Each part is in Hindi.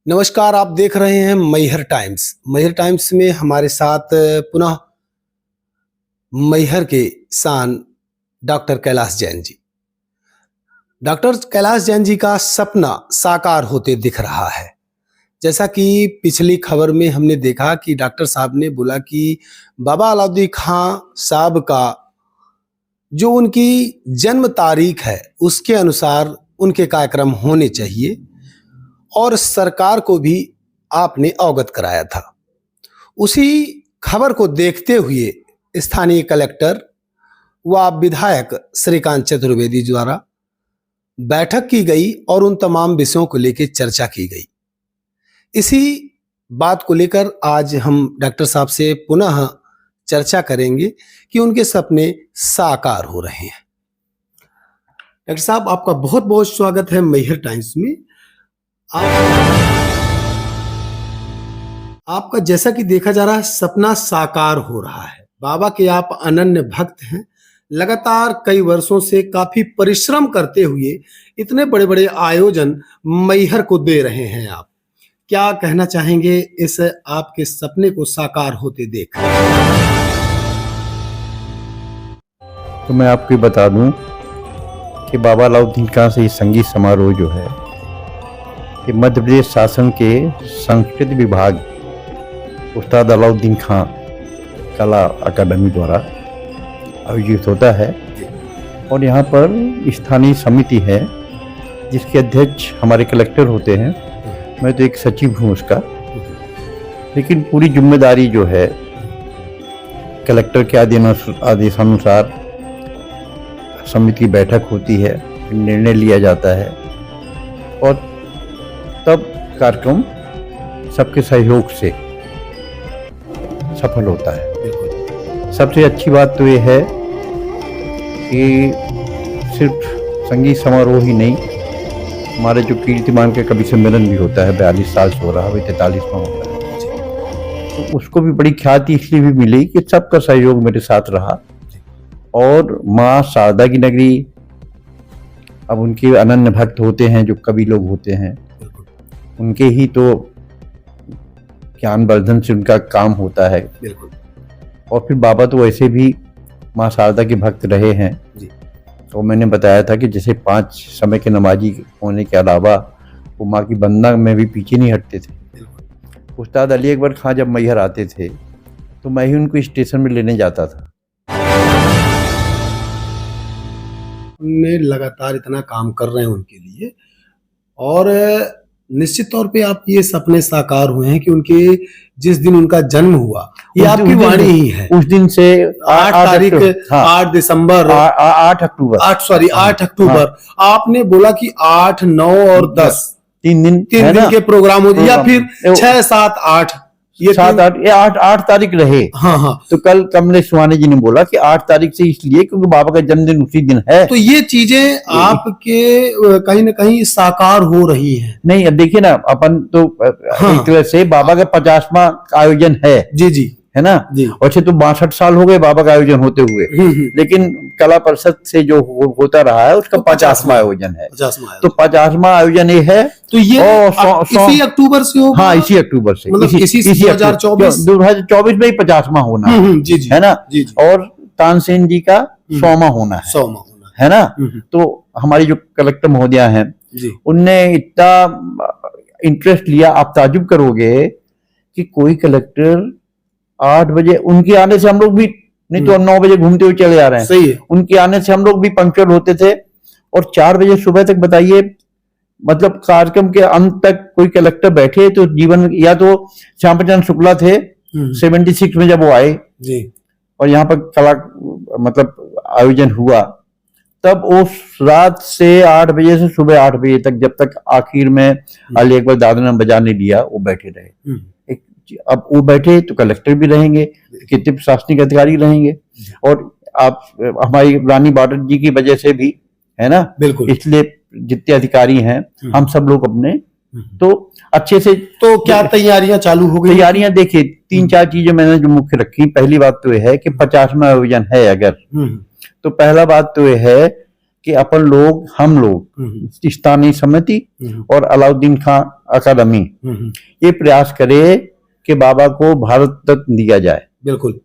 नमस्कार, आप देख रहे हैं मैहर टाइम्स। मैहर टाइम्स में हमारे साथ पुनः मैहर के शान डॉक्टर कैलाश जैन जी। डॉक्टर कैलाश जैन जी का सपना साकार होते दिख रहा है। जैसा कि पिछली खबर में हमने देखा कि डॉक्टर साहब ने बोला कि बाबा अलाउद्दीन खां साहब का जो उनकी जन्म तारीख है उसके अनुसार उनके कार्यक्रम होने चाहिए और सरकार को भी आपने अवगत कराया था। उसी खबर को देखते हुए स्थानीय कलेक्टर व विधायक श्रीकांत चतुर्वेदी द्वारा बैठक की गई और उन तमाम विषयों को लेकर चर्चा की गई। इसी बात को लेकर आज हम डॉक्टर साहब से पुनः चर्चा करेंगे कि उनके सपने साकार हो रहे हैं। डॉक्टर साहब, आपका बहुत बहुत स्वागत है मैहर टाइम्स में। आपका जैसा कि देखा जा रहा है सपना साकार हो रहा है। बाबा के आप अनन्य भक्त हैं। लगातार कई वर्षों से काफी परिश्रम करते हुए इतने बड़े बड़े आयोजन मैहर को दे रहे हैं। आप क्या कहना चाहेंगे इस आपके सपने को साकार होते देख? तो मैं आपको बता दूं कि बाबा अलाउद्दीन खां से संगीत समारोह जो है कि मध्य प्रदेश शासन के संस्कृति विभाग उस्ताद अलाउद्दीन खां कला अकादमी द्वारा आयोजित होता है और यहाँ पर स्थानीय समिति है जिसके अध्यक्ष हमारे कलेक्टर होते हैं। मैं तो एक सचिव हूँ उसका, लेकिन पूरी जिम्मेदारी जो है कलेक्टर के आदेशानुसार समिति की बैठक होती है, निर्णय लिया जाता है और तब कार्यक्रम सबके सहयोग से सफल होता है। सबसे अच्छी बात तो ये है कि सिर्फ संगीत समारोह ही नहीं, हमारे जो कीर्तिमान के कवि सम्मेलन भी होता है, 42 साल से हो रहा है, अभी 43वां होता है, तो उसको भी बड़ी ख्याति इसलिए भी मिली कि सबका सहयोग मेरे साथ रहा। और माँ शारदा की नगरी, अब उनके अनन्य भक्त होते हैं जो कवि लोग होते हैं, उनके ही तो ज्ञानवर्धन से उनका काम होता है। बिल्कुल। और फिर बाबा तो वैसे भी माँ शारदा के भक्त रहे हैं जी। तो मैंने बताया था कि जैसे 5 समय के नमाजी होने के अलावा वो माँ की वंदना में भी पीछे नहीं हटते थे। उस्ताद अली अकबर खां जब मैहर आते थे तो मैं ही उनको स्टेशन में लेने जाता था। ने लगातार इतना काम कर रहे हैं उनके लिए और निश्चित तौर पे आप ये सपने साकार हुए हैं कि उनके जिस दिन उनका जन्म हुआ, ये आपकी वाणी ही है। उस दिन से 8 तारीख, 8 दिसंबर, 8 अक्टूबर, 8 अक्टूबर आपने बोला कि 8, 9 और 10 3 दिन के प्रोग्राम हो या फिर 6, 7, 8 ये 8 तारीख रहे। हाँ। तो कल कमलेश सुहाने जी ने बोला कि 8 तारीख से इसलिए क्योंकि बाबा का जन्मदिन उसी दिन है। तो ये चीजें आपके कहीं ना कहीं साकार हो रही हैं। नहीं, अब देखिए ना, अपन तो एक तरह से बाबा का 50वां आयोजन है जी, है ना जी। वैसे तो 62 साल हो गए बाबा का आयोजन होते हुए, लेकिन कला परिषद से जो होता रहा है उसका 50वां आयोजन है। तो 50वां आयोजन ये है। तो ये इसी अक्टूबर से होगा? हाँ, इसी अक्टूबर से, मतलब इसी 2024 में ही 50वां होना है ना। और तानसेन जी का 100वां होना है ना। तो हमारी जो कलेक्टर महोदया हैं उनने इतना इंटरेस्ट लिया, आप ताजुब करोगे कि कोई कलेक्टर 8 बजे, उनके आने से हम लोग भी, नहीं तो 9 बजे घूमते हुए चले आ रहे हैं। सही है। उनके आने से हम लोग भी पंक्चुअल होते थे और 4 बजे सुबह तक, बताइए, मतलब कार्यक्रम के अंत तक कोई कलेक्टर बैठे तो जीवन, या तो श्याम प्रसाद शुक्ला थे 76 में जब वो आए जी, और यहाँ पर कला मतलब आयोजन हुआ, तब उस रात से 8 बजे से सुबह 8 बजे तक, जब तक आखिर में अली अकबर दादा ने बजाने लिया, वो बैठे रहे। अब वो बैठे तो कलेक्टर भी रहेंगे, कितने प्रशासनिक अधिकारी रहेंगे, और आप हमारी रानी बार्डर जी की वजह से भी, है ना, बिल्कुल, इसलिए जितने अधिकारी हैं हम सब लोग अपने तो अच्छे से। तो क्या तैयारियां चालू हो गई? तैयारियां देखिए, 3-4 चीजें मैंने जो मुख्य रखी। पहली बात तो यह है कि 50वां आयोजन है अगर, तो पहला बात तो यह है कि अपन लोग हम लोग स्थानीय समिति और अलाउद्दीन खां अकादमी ये प्रयास करे कि बाबा को भारत रत्न दिया जाए। बिल्कुल,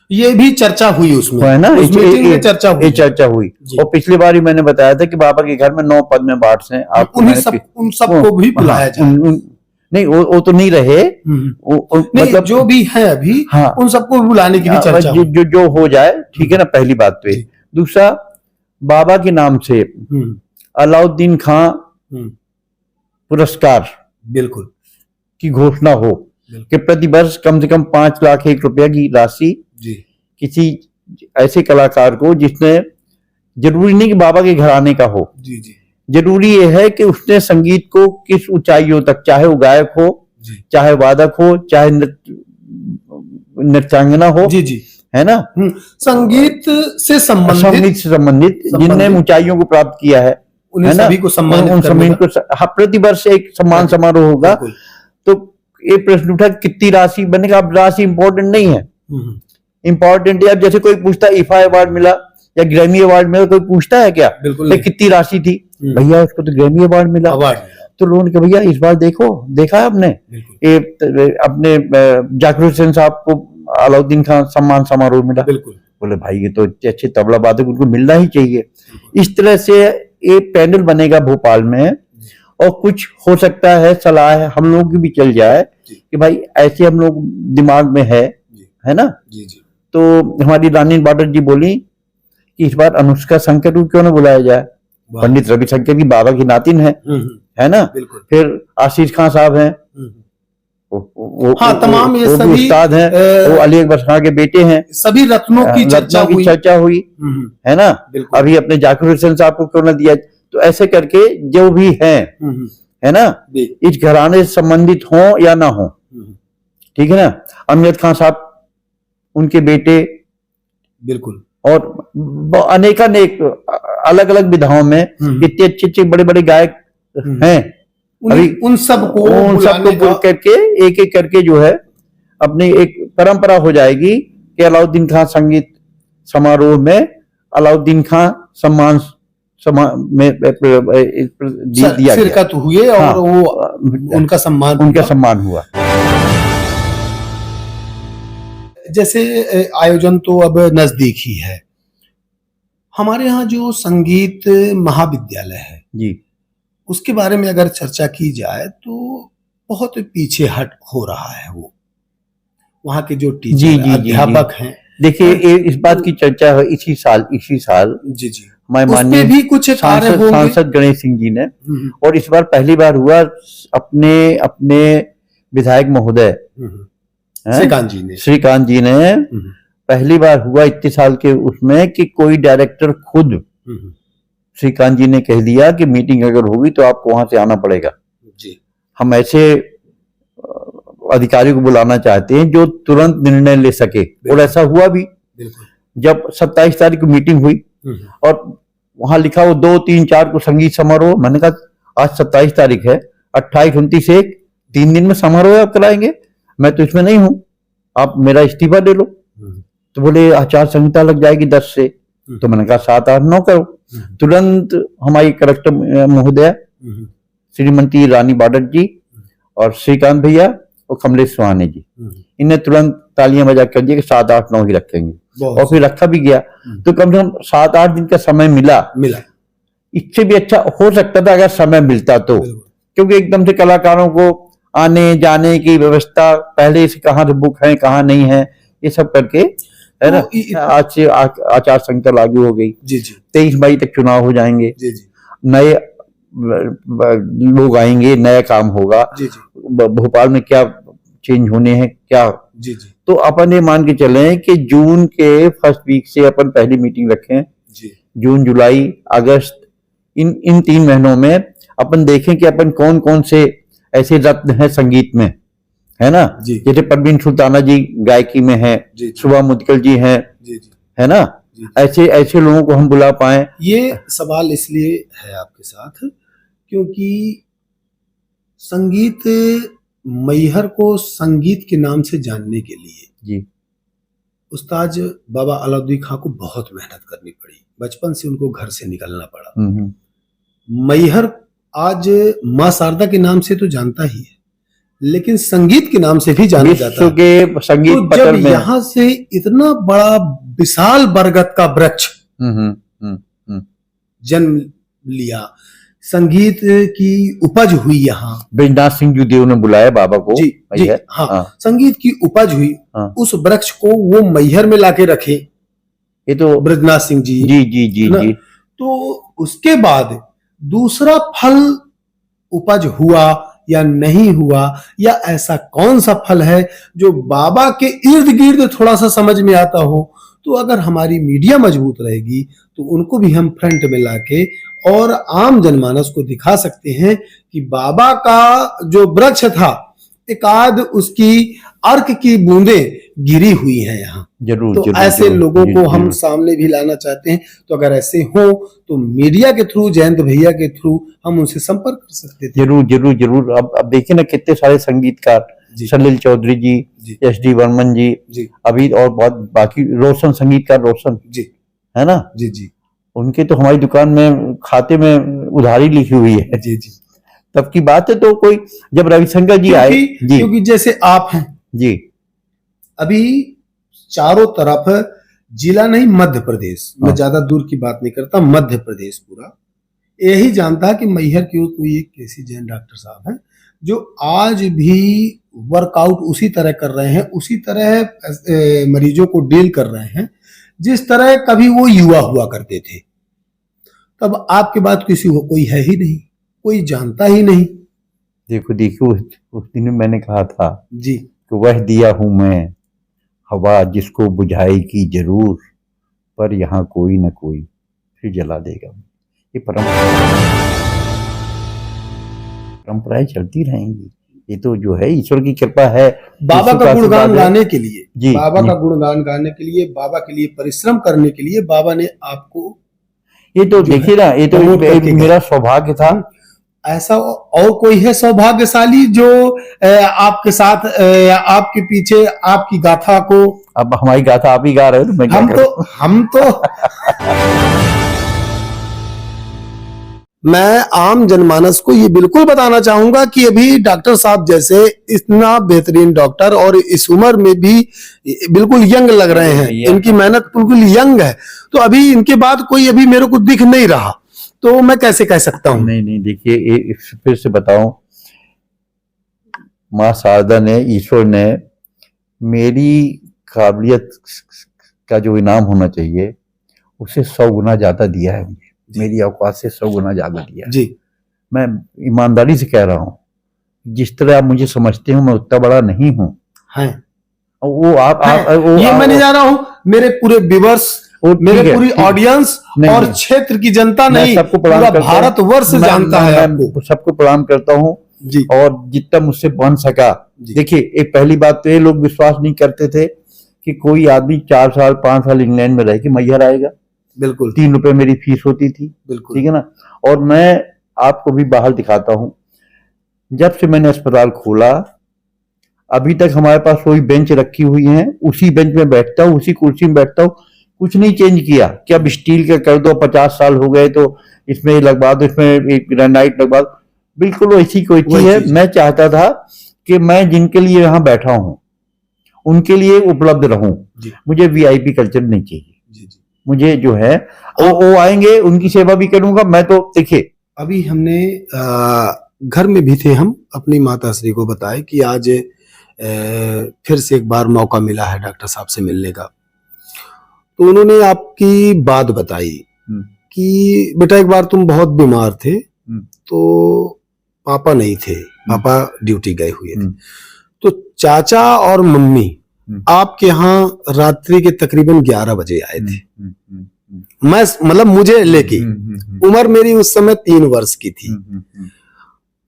ये भी चर्चा हुई उसमें, है ना, उस मीटिंग में चर्चा हुई। ये चर्चा हुई। और पिछली बार ही मैंने बताया था कि बाबा के घर में 9 पद्म पाठ हैं। आप उन सबको भी बुलाया जाए। नहीं, वो तो नहीं रहे, मतलब जो भी है अभी, हाँ, उन सबको बुलाने की भी चर्चा जो हो जाए, ठीक है ना, पहली बात तो। दूसरा, बाबा के नाम से अलाउद्दीन खां पुरस्कार बिल्कुल की घोषणा हो कि प्रतिवर्ष कम से कम 5 लाख 1 रुपया की राशि किसी ऐसे कलाकार को जिसने, जरूरी नहीं कि बाबा के घर आने का हो, जरूरी ये है कि उसने संगीत को किस ऊंचाइयों तक, चाहे वो गायक हो, चाहे वादक हो, चाहे नृत्यांगना हो, है ना, संगीत से संबंधित जिनने ऊंचाइयों को प्राप्त किया है, उन्हें सभी को सम्मानित करने का प्रतिवर्ष एक सम्मान समारोह होगा। तो ये प्रश्न उठा कितनी राशि बनेगा। अब राशि इंपॉर्टेंट नहीं है, इंपॉर्टेंट है अब जैसे कोई पूछता है IFA अवार्ड मिला या ग्रैमी अवार्ड मिला, कोई पूछता है क्या कितनी राशि थी? भैया उसको तो ग्रैमी अवार्ड मिला। तो लोगों ने कहा भैया इस बार देखा है आपने, ये अपने जाकिर हुसैन साहब को अलाउद्दीन खां सम्मान समारोह मिला। बोले भाई ये तो अच्छे तबला वादक, उनको मिलना ही चाहिए। इस तरह से एक पैनल बनेगा भोपाल में, और कुछ हो सकता है सलाह है हम लोग की भी चल जाए कि भाई ऐसे हम लोग दिमाग में है ना। तो हमारी रानी बाडर जी बोली कि इस बार अनुष्का शंकर को क्यों ना बुलाया जाए। पंडित रविशंकर की बाबा की नातिन है ना। फिर आशीष खां साहब हैं, तमाम ये सभी उस्ताद हैं, वो अली अकबर खां के बेटे हैं। सभी रत्नों की चर्चा हुई है ना। अभी अपने जाकिर हुसैन साहब को क्यों ना दिया। तो ऐसे करके जो भी है ना, इस घराने से संबंधित हो या ना हो, ठीक है ना। अमजद खान साहब, उनके बेटे, बिल्कुल, और अनेक अलग अलग विधाओं में इतने अच्छे बड़े बड़े गायक हैं। अभी उन सबको बोल करके एक एक करके जो है अपनी एक परंपरा हो जाएगी कि अलाउद्दीन खां संगीत समारोह में अलाउद्दीन खां सम्मान में दिया शिरकत हुए और हाँ, वो उनका सम्मान हुआ। जैसे आयोजन तो अब नजदीक ही है। हमारे यहाँ जो संगीत महाविद्यालय है जी, उसके बारे में अगर चर्चा की जाए तो बहुत पीछे हट हो रहा है। वो वहाँ के जो टीचर अध्यापक हैं, देखिए इस बात की चर्चा है इसी साल जी हमारे माननीय भी कुछ सांसद गणेश सिंह जी ने, और इस बार पहली बार हुआ अपने विधायक महोदय श्रीकांत जी ने पहली बार हुआ इतने साल के उसमें कि कोई डायरेक्टर खुद श्रीकांत जी ने कह दिया कि मीटिंग अगर होगी तो आपको वहां से आना पड़ेगा जी। हम ऐसे अधिकारी को बुलाना चाहते हैं जो तुरंत निर्णय ले सके, और ऐसा हुआ भी। जब 27 तारीख को मीटिंग हुई और वहां लिखा वो 2, 3, 4 को संगीत समारोह, मैंने कहा आज 27 तारीख है, 28, 29, 1 3 दिन में समारोह आप कराएंगे, मैं तो इसमें नहीं हूं, आप मेरा इस्तीफा दे लो। तो बोले आचार संहिता लग जाएगी 10 से। तो मैंने कहा 7, 8, 9 करो। तुरंत हमारी कलेक्टर महोदया श्रीमती रानी बाडर जी और श्रीकांत भैया और कमलेश सुहाने जी, इन्हें तुरंत तालियां बजा कर दिया कि 7, 8, 9 ही रखेंगे, और फिर रखा भी गया। तो कम से कम 7, 8 दिन का समय मिला। इससे भी अच्छा हो सकता था अगर समय मिलता तो, क्योंकि एकदम से कलाकारों को आने जाने की व्यवस्था पहले से कहाँ से बुक है कहाँ नहीं है, ये सब करके, है ना। आज से आचार संहिता लागू हो गई। 23 मई तक चुनाव हो जाएंगे, नए लोग आएंगे, नया काम होगा। भोपाल में क्या चेंज होने हैं क्या। तो अपन ये मान के चले कि जून के फर्स्ट वीक से अपन पहली मीटिंग रखें। जून, जुलाई, अगस्त, इन 3 महीनों में अपन देखें कि अपन कौन कौन से ऐसे रत्न हैं संगीत में, है ना। जैसे परवीन सुल्ताना जी गायकी में है, सुबह मुदगल जी हैं, है ना। ऐसे लोगों को हम बुला पाए। ये सवाल इसलिए है आपके साथ क्योंकि संगीत मैहर को संगीत के नाम से जानने के लिए उस्ताद बाबा अलाउद्दीन खां को बहुत मेहनत करनी पड़ी, बचपन से उनको घर से निकलना पड़ा। मैहर आज माँ शारदा के नाम से तो जानता ही है, लेकिन संगीत के नाम से भी जाना जाता है। के संगीत तो पटल जब में यहाँ से इतना बड़ा विशाल बरगद का वृक्ष जन्म लिया, संगीत की उपज हुई यहाँ। ब्रजनाथ सिंह जुदेव ने बुलाया बाबा को। जी जी, हाँ, संगीत की उपज हुई। उस वृक्ष को वो मैहर में लाके रखे, ये तो ब्रजनाथ सिंह जी। जी जी जी जी। तो उसके बाद दूसरा फल उपज हुआ या नहीं हुआ, या ऐसा कौन सा फल है जो बाबा के इर्द गिर्द थोड़ा सा समझ में आता हो, तो अगर हमारी मीडिया मजबूत रहेगी तो उनको भी हम फ्रंट में लाके और आम जनमानस को दिखा सकते हैं कि बाबा का जो वृक्ष था, एक आध उसकी अर्क की बूंदें गिरी हुई हैं यहाँ। जरूर तो जरूर, ऐसे जरूर, लोगों को हम जरूर। सामने भी लाना चाहते हैं। तो अगर ऐसे हो तो मीडिया के थ्रू, जयंत भैया के थ्रू हम उनसे संपर्क कर सकते थे। जरूर जरूर जरूर। अब देखिए ना, कितने सारे संगीतकार, सलील चौधरी जी, एस.डी. बर्मन जी, अभी और बहुत बाकी, रोशन संगीतकार रोशन जी, है ना जी जी, उनके तो हमारी दुकान में खाते में उधारी लिखी हुई है। जी जी। तब की बात है। तो कोई जब रविशंकर जी आए जी, क्योंकि जैसे आप हैं जी, अभी चारों तरफ जिला नहीं, मध्य प्रदेश, मैं ज्यादा दूर की बात नहीं करता, मध्य प्रदेश पूरा यही जानता है कि मैहर की कोई एक केसी जैन डॉक्टर साहब हैं जो आज भी वर्कआउट उसी तरह कर रहे हैं, उसी तरह मरीजों को डील कर रहे हैं जिस तरह कभी वो युवा हुआ करते थे। तब आपके बाद किसी को कोई है ही नहीं, कोई जानता ही नहीं। देखो देखो, उस दिन मैंने कहा था जी कि वह दिया हूं मैं हवा जिसको बुझाएगी जरूर, पर यहाँ कोई ना कोई फिर जला देगा। ये परंपराएं चलती रहेंगी। ये तो जो है ईश्वर की कृपा है। बाबा का गुणगान गाने के लिए, जी, बाबा का गुणगान गाने के लिए, बाबा के लिए परिश्रम करने के लिए बाबा ने आपको, ये तो देखिए ना, ये तो मेरा सौभाग्य था। ऐसा और कोई है सौभाग्यशाली जो आपके साथ, आपके पीछे आपकी गाथा को, अब हमारी गाथा आप ही गा रहे हो तो मैं हम तो मैं आम जनमानस को ये बिल्कुल बताना चाहूंगा कि अभी डॉक्टर साहब जैसे इतना बेहतरीन डॉक्टर और इस उम्र में भी बिल्कुल यंग लग रहे हैं, इनकी मेहनत बिल्कुल यंग है, तो अभी इनके बाद कोई अभी मेरे को दिख नहीं रहा, तो मैं कैसे कह सकता हूँ। नहीं देखिए, फिर से बताऊं, माँ शारदा ने, ईश्वर ने मेरी काबिलियत का जो इनाम होना चाहिए उसे 100 गुना ज्यादा दिया है मुझे, मेरी औकात से 100 गुना ज्यादा दिया है। जी, मैं ईमानदारी से कह रहा हूँ, जिस तरह आप मुझे समझते हो मैं उतना बड़ा नहीं हूँ। वो आप ये मैं नहीं जा रहा हूँ, मेरे पूरे व्यूअर्स, मेरे पूरी ऑडियंस और क्षेत्र की जनता नहीं, सबको पूरा भारतवर्ष जानता है आपको। सबको प्रणाम करता हूँ जी, और जितना मुझसे बन सका। देखिए, एक पहली बात तो ये लोग विश्वास नहीं करते थे कि कोई आदमी 4 साल 5 साल इंग्लैंड में रह के मैहर आएगा। बिल्कुल 3 रुपए मेरी फीस होती थी, बिल्कुल ठीक है ना। और मैं आपको भी बाहर दिखाता हूँ, जब से मैंने अस्पताल खोला अभी तक हमारे पास वही बेंच रखी हुई है, उसी बेंच में बैठता हूँ, उसी कुर्सी में बैठता हूँ, कुछ नहीं चेंज किया। कि अब स्टील का कर दो, 50 साल हो गए तो इसमें लगवा दो, इसमें एक ग्रेनाइट लगवा दो, बिल्कुल वैसी कोई चीज है। मैं चाहता था कि मैं जिनके लिए यहाँ बैठा हूँ उनके लिए उपलब्ध रहूं, मुझे वीआईपी कल्चर नहीं चाहिए। मुझे जो है वो आएंगे, उनकी सेवा भी करूंगा मैं। तो देखिए, अभी हमने घर में भी थे, हम अपनी माता श्री को बताए कि आज फिर से एक बार मौका मिला है डॉक्टर साहब से मिलने का, तो उन्होंने आपकी बात बताई कि बेटा एक बार तुम बहुत बीमार थे, तो पापा नहीं थे, पापा ड्यूटी गए हुए थे, तो चाचा और मम्मी आपके यहाँ रात्रि के तकरीबन 11 बजे आए थे। मैं मतलब मुझे लेके, उम्र मेरी उस समय 3 वर्ष की थी।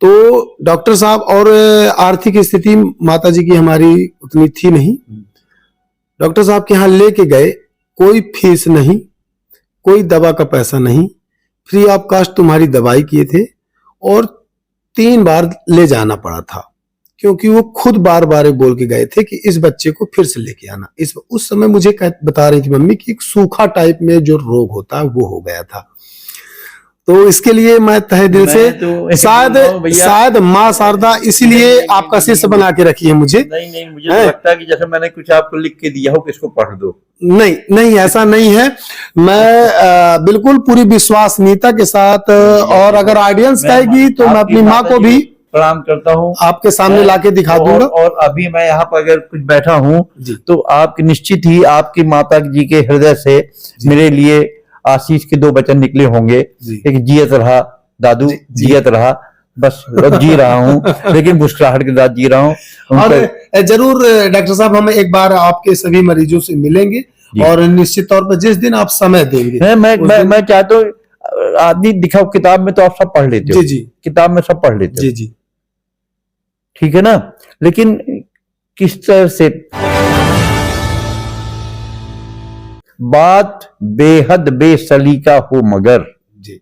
तो डॉक्टर साहब, और आर्थिक स्थिति माताजी की हमारी उतनी थी नहीं, डॉक्टर साहब के यहाँ लेके गए, कोई फीस नहीं, कोई दवा का पैसा नहीं, फ्री ऑफ कॉस्ट तुम्हारी दवाई किए थे, और 3 बार ले जाना पड़ा था क्योंकि वो खुद बार बार बोल के गए थे कि इस बच्चे को फिर से लेके आना। उस समय मुझे बता रही थी मम्मी कि एक सूखा टाइप में जो रोग होता है वो हो गया था। तो इसके लिए मैं तहे दिल से शायद माँ शारदा इसीलिए आपका शिष्य बना के रखी है मुझे। नहीं, मुझे तो लगता है कि जैसे मैंने कुछ आपको लिख के दिया हो कि इसको पढ़ दो। नहीं, ऐसा नहीं है। मैं बिल्कुल पूरी विश्वसनीयता के साथ, और अगर ऑडियंस कहेगी तो मैं अपनी माँ को भी प्रणाम करता हूँ, आपके सामने लाके दिखा दूंगा। और अभी मैं यहाँ पर अगर कुछ बैठा हूँ तो आप निश्चित ही आपकी माता जी के हृदय से मेरे लिए आशीष के 2 वचन निकले होंगे। एक जियत रहा दादू, जियत रहा, बस जी रहा हूँ लेकिन मुस्कुराहट के साथ जी रहा हूँ। और जरूर डॉक्टर साहब, हम एक बार आपके सभी मरीजों से मिलेंगे और निश्चित तौर पर जिस दिन आप समय देंगे। मैं चाहता हूँ आदमी दिखाओ, किताब में तो आप सब पढ़ लेते हो। जी, किताब में सब पढ़ लेते हो। जी, ठीक है ना, लेकिन किस तरह से बात बेहद बेसलीका हो, मगर जी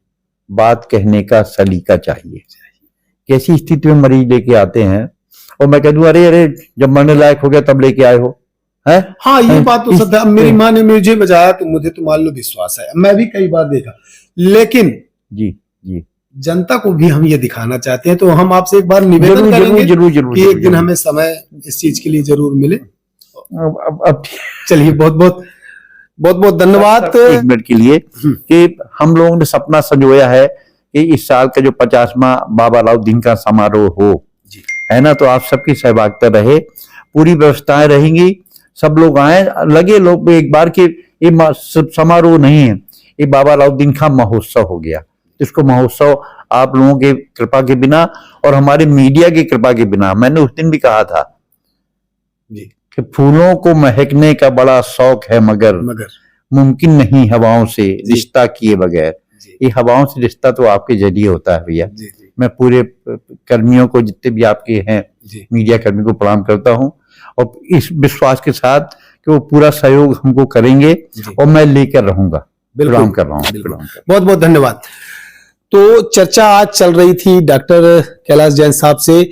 बात कहने का सलीका चाहिए। कैसी स्थिति में मरीज लेके आते हैं और मैं कह दूं अरे जब मरने लायक हो गया तब लेके आए हो, है? हाँ, ये बात तो सत्य है। मेरी माँ ने मुझे बजाया तो मुझे तो मान लो विश्वास है, मैं भी कई बार देखा। लेकिन जी जनता को भी हम ये दिखाना चाहते हैं, तो हम आपसे एक बार निवेदन करेंगे जरूर कि एक दिन हमें समय इस चीज के लिए जरूर मिले। अब चलिए, बहुत धन्यवाद। 1 मिनट के लिए कि हम लोगों ने सपना संजोया है कि इस साल का जो 50वां बाबा लाउद्दीन का समारोह हो, है ना, तो आप सबकी सहभागिता रहे, पूरी व्यवस्थाएं रहेंगी, सब लोग आए, लगे लोग एक बार के ये समारोह नहीं है, ये बाबा लाउद्दीन का महोत्सव हो गया। इसको महोत्सव आप लोगों के कृपा के बिना और हमारे मीडिया की कृपा के बिना, मैंने उस दिन भी कहा था कि फूलों को महकने का बड़ा शौक है, मगर मुमकिन नहीं हवाओं से रिश्ता किए बगैर। ये हवाओं से रिश्ता तो आपके जरिए होता है भैया। मैं पूरे कर्मियों को, जितने भी आपके हैं मीडिया कर्मी को प्रणाम करता हूं, और इस विश्वास के साथ कि वो पूरा सहयोग हमको करेंगे और मैं लेकर रहूंगा। प्रणाम कर रहा हूँ। बहुत धन्यवाद। तो चर्चा आज चल रही थी डॉक्टर कैलाश जैन साहब से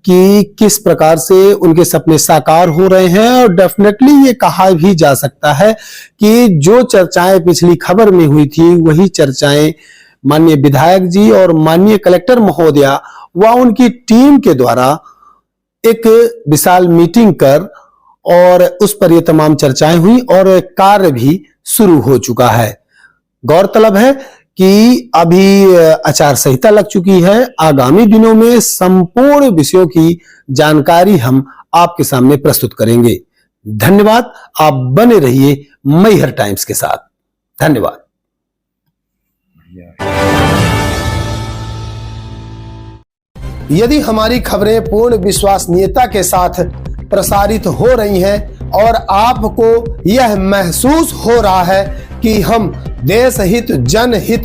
कि किस प्रकार से उनके सपने साकार हो रहे हैं, और डेफिनेटली ये कहा भी जा सकता है कि जो चर्चाएं पिछली खबर में हुई थी वही चर्चाएं माननीय विधायक जी और माननीय कलेक्टर महोदया व उनकी टीम के द्वारा एक विशाल मीटिंग कर और उस पर ये तमाम चर्चाएं हुई और कार्य भी शुरू हो चुका है। गौरतलब है कि अभी आचार संहिता लग चुकी है। आगामी दिनों में संपूर्ण विषयों की जानकारी हम आपके सामने प्रस्तुत करेंगे। धन्यवाद। आप बने रहिए मैहर टाइम्स के साथ। धन्यवाद। यदि हमारी खबरें पूर्ण विश्वसनीयता के साथ प्रसारित हो रही हैं और आपको यह महसूस हो रहा है कि हम देश हित जनहित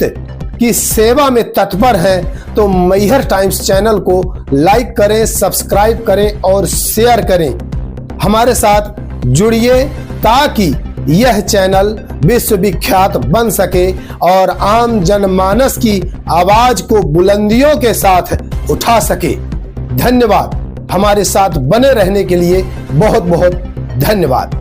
की सेवा में तत्पर हैं, तो मैहर टाइम्स चैनल को लाइक करें, सब्सक्राइब करें और शेयर करें। हमारे साथ जुड़िए ताकि यह चैनल विश्वविख्यात बन सके और आम जनमानस की आवाज को बुलंदियों के साथ उठा सके। धन्यवाद। हमारे साथ बने रहने के लिए बहुत धन्यवाद।